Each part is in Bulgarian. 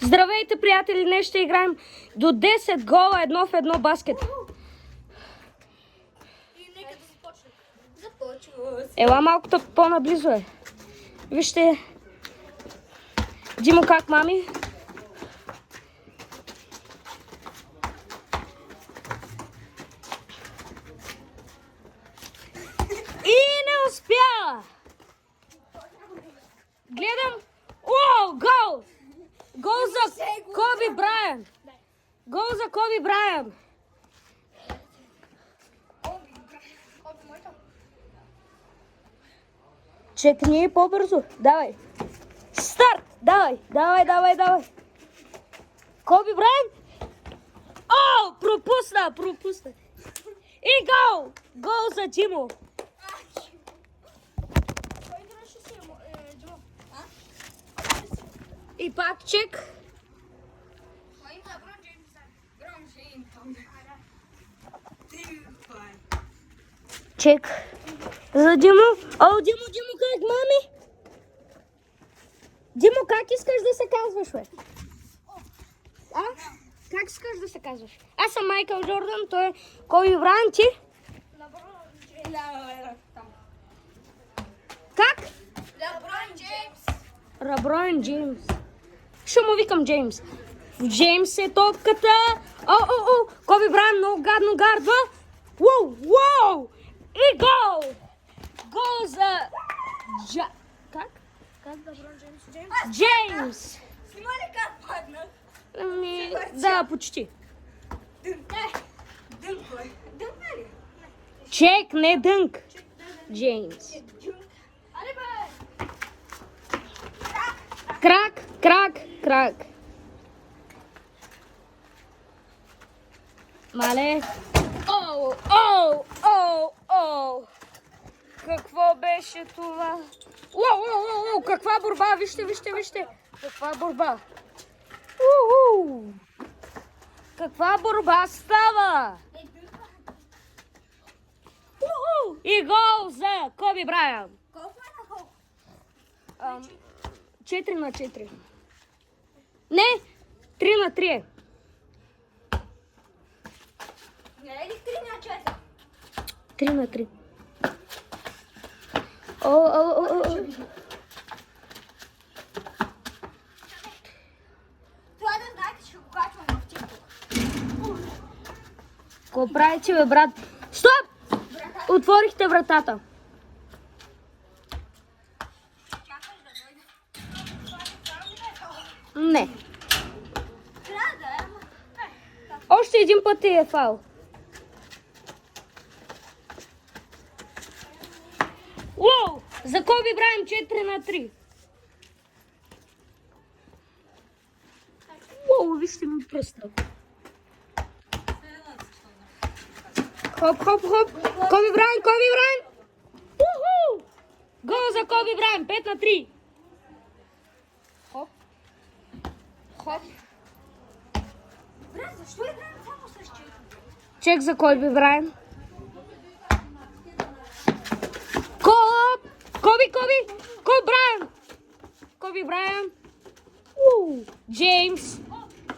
Здравейте, приятели! Днес ще играем до 10 гола, едно в едно баскет. И нека да започнем. Започва. Ела малко по-наблизо е. Вижте. Димо как мами? И не успя! Гледам. О, гол! Гол за Коби Брайан! Гол за Коби Брайан! Чекни по-бързо. Давай. Старт! Давай, давай, давай, давай. Коби Брайан. О, пропусна. И гол! Гол за Димо. И пак чек. Чек. За Димо. О, Димо, как мами? Димо, как искаш да се казваш, бе? А? Как искаш да се казваш? Аз съм Майкъл Джордан, той е Коби Брайан, ти? Как? Леброн Джеймс. Ще му викам Джеймс. Джеймс е топката. О, Коби Брайан много гадно гардва. Уоу! И гол! Гол за... Как? Как Леброн Джеймс? Джеймс! Снима ли как паднах? Да, почти. Дънк ли? Чек, не дънк. Джеймс. Аре бе! Крак. Мале. Оу. Какво беше това? Уау, каква борба, вижте. Каква борба. Каква борба става? И гол за Коби Брайан. Колко е на колко? 4-4. Не, 3-3. Не е ли 3-4? 3-3. О. Това да знаете, ще го качвам в TikTok. Какво правите, бе, брат? Стоп! Отворихте вратата. Чакаш да дойде. Не. Трябва да е, ама... Още един път е фал. Уоу! За Коби Брайан 4-3. Уоу, вижте ми пръста. Хоп. Коби Брайан! Уху! Гол за Коби Брайан, 5-3. Хоп. Брат, защо играем само с чек? Чек за Коби Брайан. Коби Брайан. Джеймс.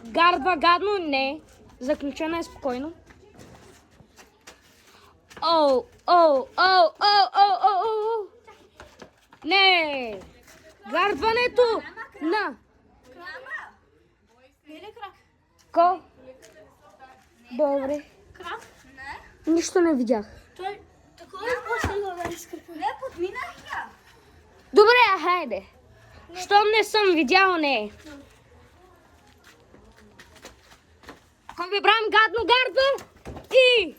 Гардва гадно? Не. Заключена е спокойно. Оу. Не. Гардването на... Крама! Не ли крак? Ко? Добре. Крак? Не. Нищо не видях. Той такова е после да изкърпи. Не, подминах я. Добре, хайде. Щом не съм видял, не. Коби Брайан гадно гардва и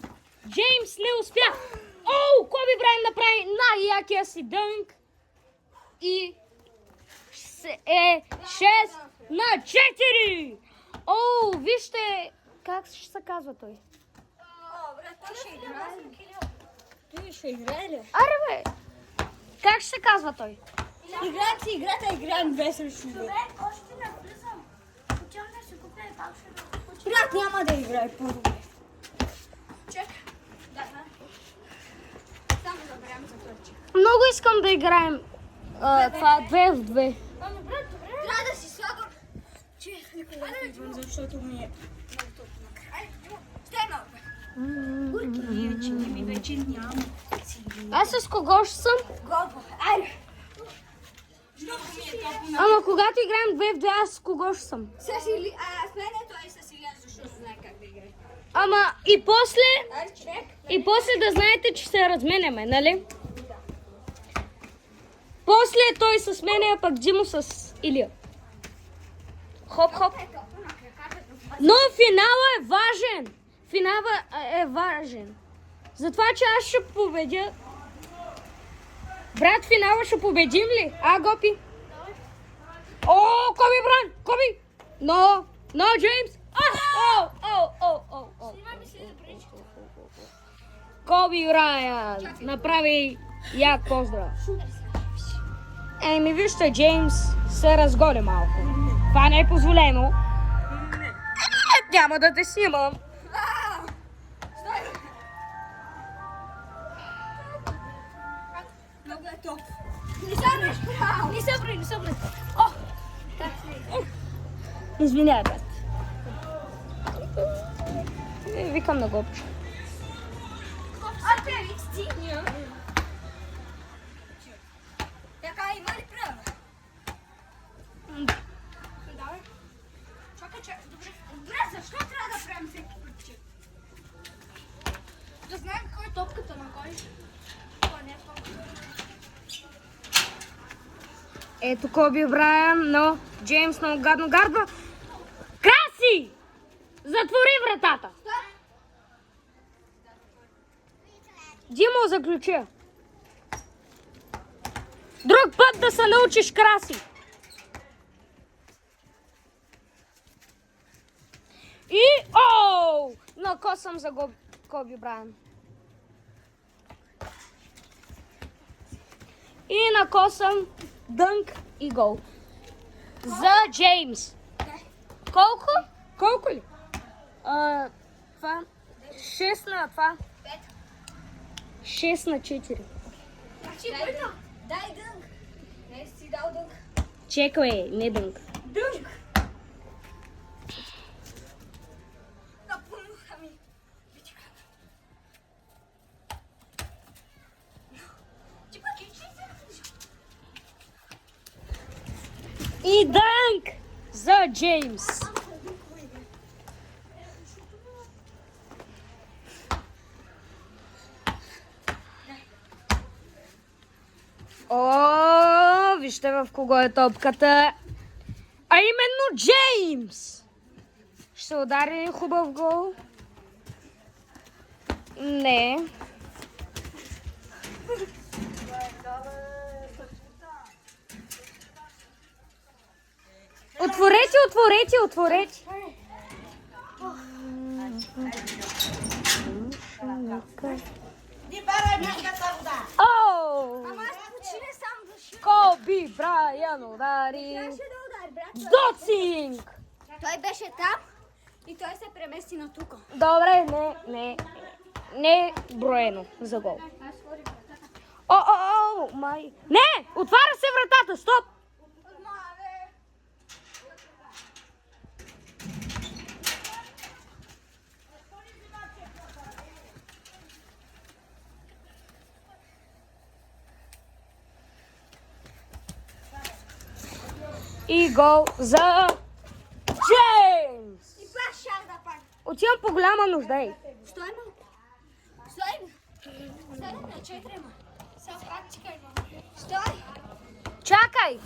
Джеймс не успя. Оу, Коби Брайан направи най-якия си дънк и е 6-4. Оу, вижте как ще се казва той. Брат, той ще играе. Той ще играе ли? Аре бе, как ще се казва той? Играем си играта, играем 2 срещу 2. Добре, още не влизам. Отивам да си купя и пак ще... Брат, няма да играе по-добре. Чек. Да. Само заберем за това чек. Много искам да играем това 2 в 2. Ами, брат, добре. Трябва да си слагам... Чек. защото ми е много топло накрая. Стай малко. Гурки, че ми вече няма. Аз с кого ще съм? Готово. Айде. Много ми е топло на... Ама когато играем 2 в 2, аз с кого ще съм? С мене той с Илян, защото знае как да играе. Ама и после... Айде, чек. И после да знаете, че се разменяме, нали? После той с мене, а пък Димо с Илия. Хоп, хоп. Но финала е важен. Финала е важен. Затова, че аз ще победя. Брат, финала ще победим ли? А, Гопи? О, Коби Бран! Коби! Но, Джеймс! Коби Брайан направи як поздрав. Еми, вижте, Джеймс се разгони малко. Това не е позволено. Няма да те снимам. Много е топ. Не се брат. Извинявай, брат. Викам на Гопчо. Така, има ли права? Давай. Чакай. Добре, защо трябва да правим всеки път, че? Да знаем кой е топката на кой. Кой не е топката. Ето Коби Брайан, но Джеймс много гадно гардва. Краси! Затвори вратата! Димо, заключи. Друг път да се научиш, Краси. И накосам за Коби Брайан. И накосам дънк и гол. За Джеймс. Колко? Колко ли? Това. 6 на това. 6 на 4. Дай дънк. Не си дал дънк. Чекай, не дънк. Дънк. Напълнуха ми. И дънк за Джеймс. О, вижте в кого е топката. А именно Джеймс. Ще удари хубав гол. Не. Отворете. Оу! Ама аз почина сам да Коби Брайан удари. трябваше да удари, брат. Доцинг! Той беше там и той се премести на тук. Добре, не броено за гол. Аз отворих вратата. Май. Не! Отваря се вратата, стоп! И гол за Джеймс! И пак шах да пак. Отивам по голяма нужда. Стой малко. Стой. Стой на 4, ма. Сега практика има. Стой. Чакай!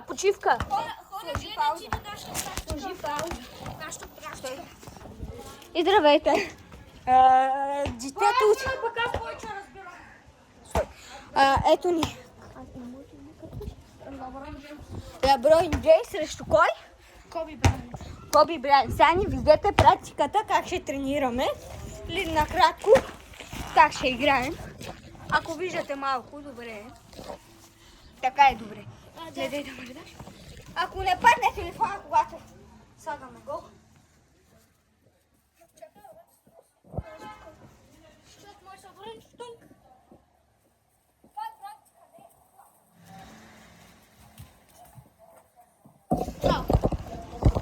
Почивка! Холя, гледай ти до нашата практика. Сложи пауза. Нашата практика. И здравейте! Детето... Пък аз повече разбирам. Ето ни. Леброн Джеймс срещу кой? Коби Брайан. Коби Брайан. Сега ни виждате практиката, как ще тренираме. Или накратко, как ще играем. Ако виждате малко, добре. Така е добре. Гледай да ме гледаш. Ако не падне телефона, когато слагаме гол. Защото може да върнеш тук.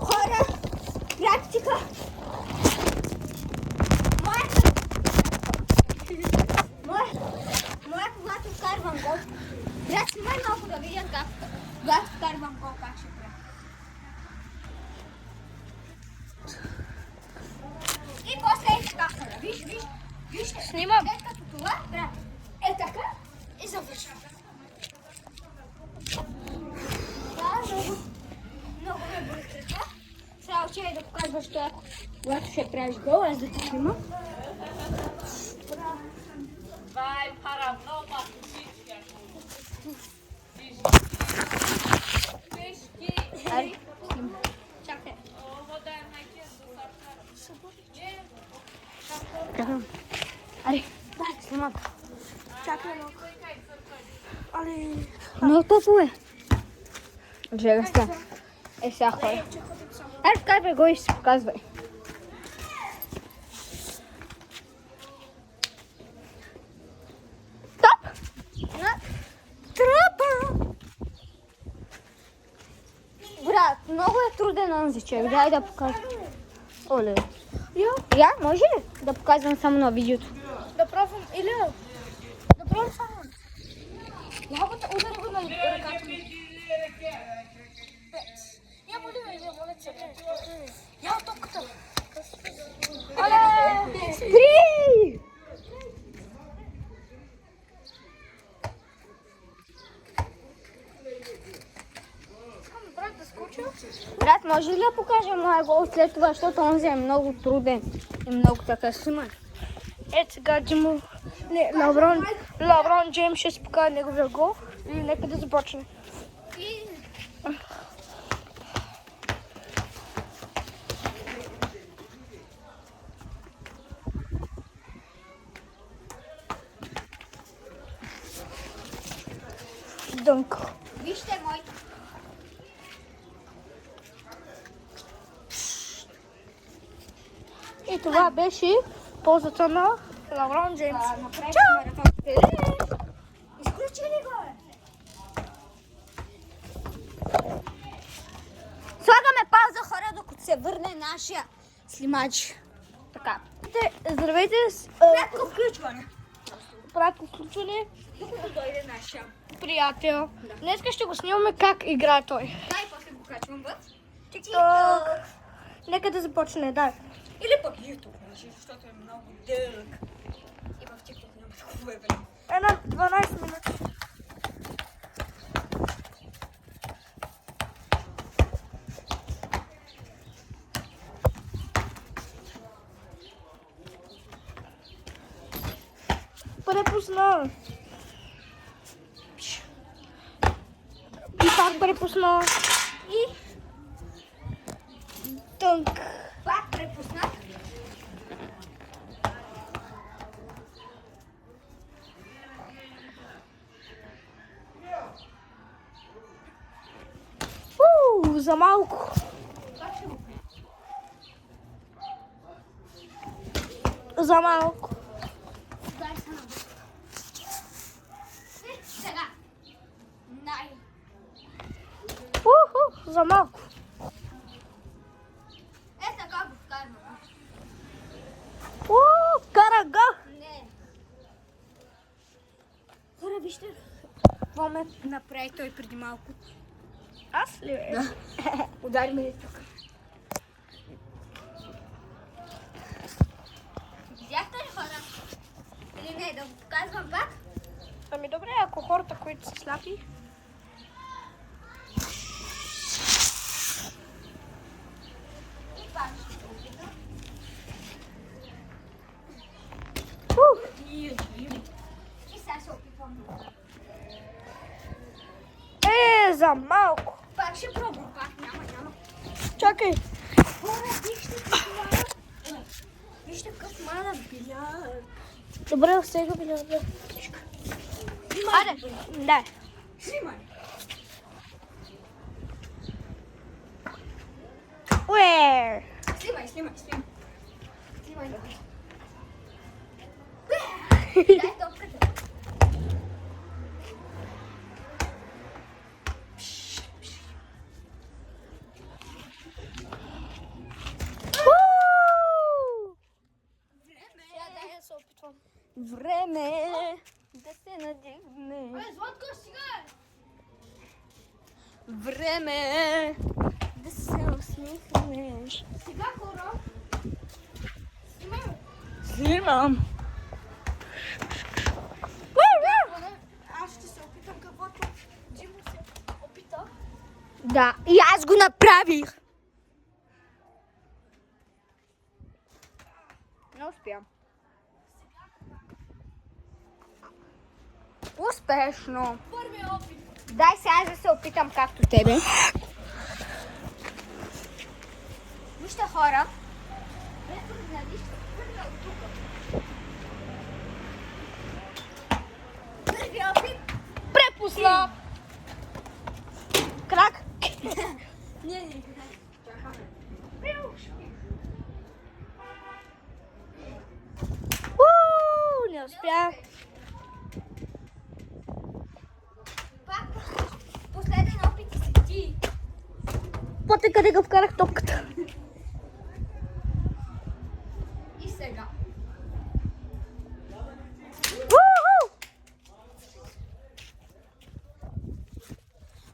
Хора, Вижте, Снимам. след като това, брат, е така и завършва. Да, много ме боли крака. Сега отивай да показваш това, когато ще правиш гол, аз да те снимам. Vai para a nova Cícia. Аре, Чакай. Vou dar aqui чакам. Аре, снимам. Чакай малко. Много топло е. Жега ста. Е, сега хора. Аре, вкарвай го и ще се показвай. Топ! Трапа! Брат, много е труден онзи човек. Дай да покажа. Оле. Я, може ли да показвам само на видеото? Да пробвам или да пробвам само. Лапата удари го на ръката ми. Я боли ме, я боли се. Я топката. Але! Спри! Брат, да скоча. Брат, може ли да покажем моя гол след това, защото онзи е много труден и много така сниман? Ето сега Димо. Не, Леброн Джеймс ще се покаже неговия гол. И нека да започне. Дънк. Вижте моите. И това беше ползата на Леброн Джеймс. Направихме ръкавите. Изключи ли го, бе? Слагаме пауза, хора, докато се върне нашия снимач. Така. Здравейте. Кратко включване. Кратко включване. Докато дойде нашия. Приятел. Днес ще го снимаме как играе той. Дай, после го качвам в TikTok. Нека да започне, дай. Или пък YouTube, защото е много дълъг. И в TikTok няма такова време. Една 12 минути. Препусна. И пак препусна. И Тънк. пак препуснат. За малко. За малко. Дай се на сега. Най. За малко. Е, така го вкарвам. Кара го. Не. Хора, вижте. Това ме Направи той преди малко. аз ли бе? Удари ме тук. Видяхте ли, хора? Или не, да го показвам пак? Ами добре, ако хората, които са сляпи. И пак ще го опитам. И сега се опитвам. За малко. Пак ще пробвам, пак няма. Чакай. Хора, вижте каква. Вижте каква биля. Добре, сега би да. Аре, Да. снимай. Уе. Снимай. Снимай го. Дай топката. Сега дай да се опитвам. Време да се надигне. Златко, сега! Време да се усмихнеш. Сега, хора. Снимай. Снимам. Да, и аз го направих. Не успям. Успешно. Първи опит. Дай сега да се опитам както тебе. Вижте, хора. Първи опит. Препусна! Крак. Не. Не успях. Пак последен опит си ти. Поте къде го вкарах топката. И сега.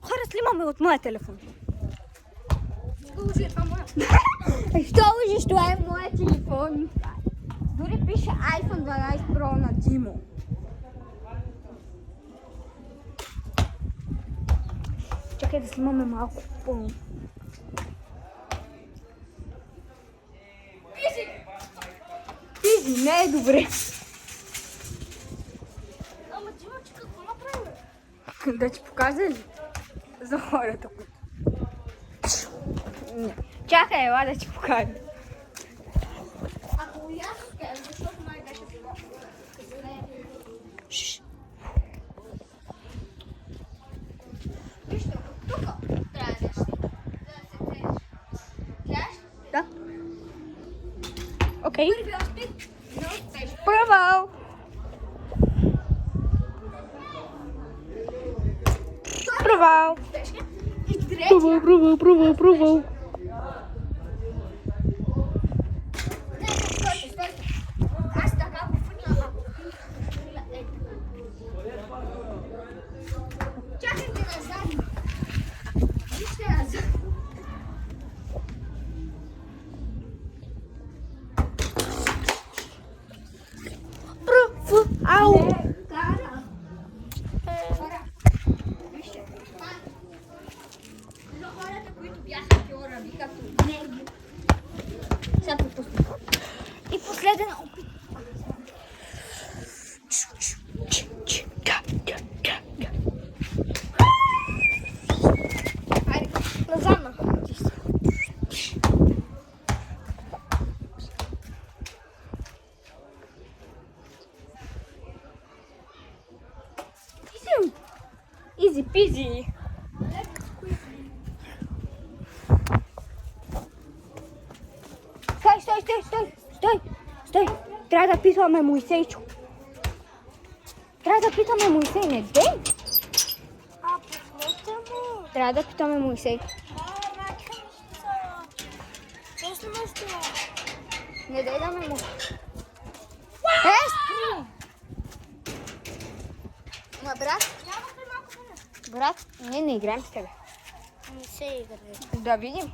Хора, снимаме от моя телефон. Служи, това моя. Що лъжиш, това е моя телефон. Дори пише iPhone 12 Pro на Димо. Чакай да снимаме малко по... Пизи, не е добре. Ама Димочка, какво направи? Да ти покажа ли? За хората. Не. Чакай, ела да ти покажа. Ако ясно скажа, защото май беше това. Вижте, от тук трябва да се цеш. Гледаш? Да. Окей. Първи опит. Не успеш. Провал. Провал. И третия. Провал. Не, стой. Аз така го фърна. Чакайте назад. Вижте назад. Ау. Кара. Вижте. За хората, които бяха пиораби, като него. Сега пропусна. И последен опит. Айде, назадна. Изи пизи. Стой. Трябва да питаме Моисейчо. Трябва да питаме Моисей, не дей. Послушайте му. Трябва да питаме Моисей. Точно нещо. Не дай да ме му. Ма брат, Нямахме малко време. брат, не играем с тебе. Не се играе. Да видим.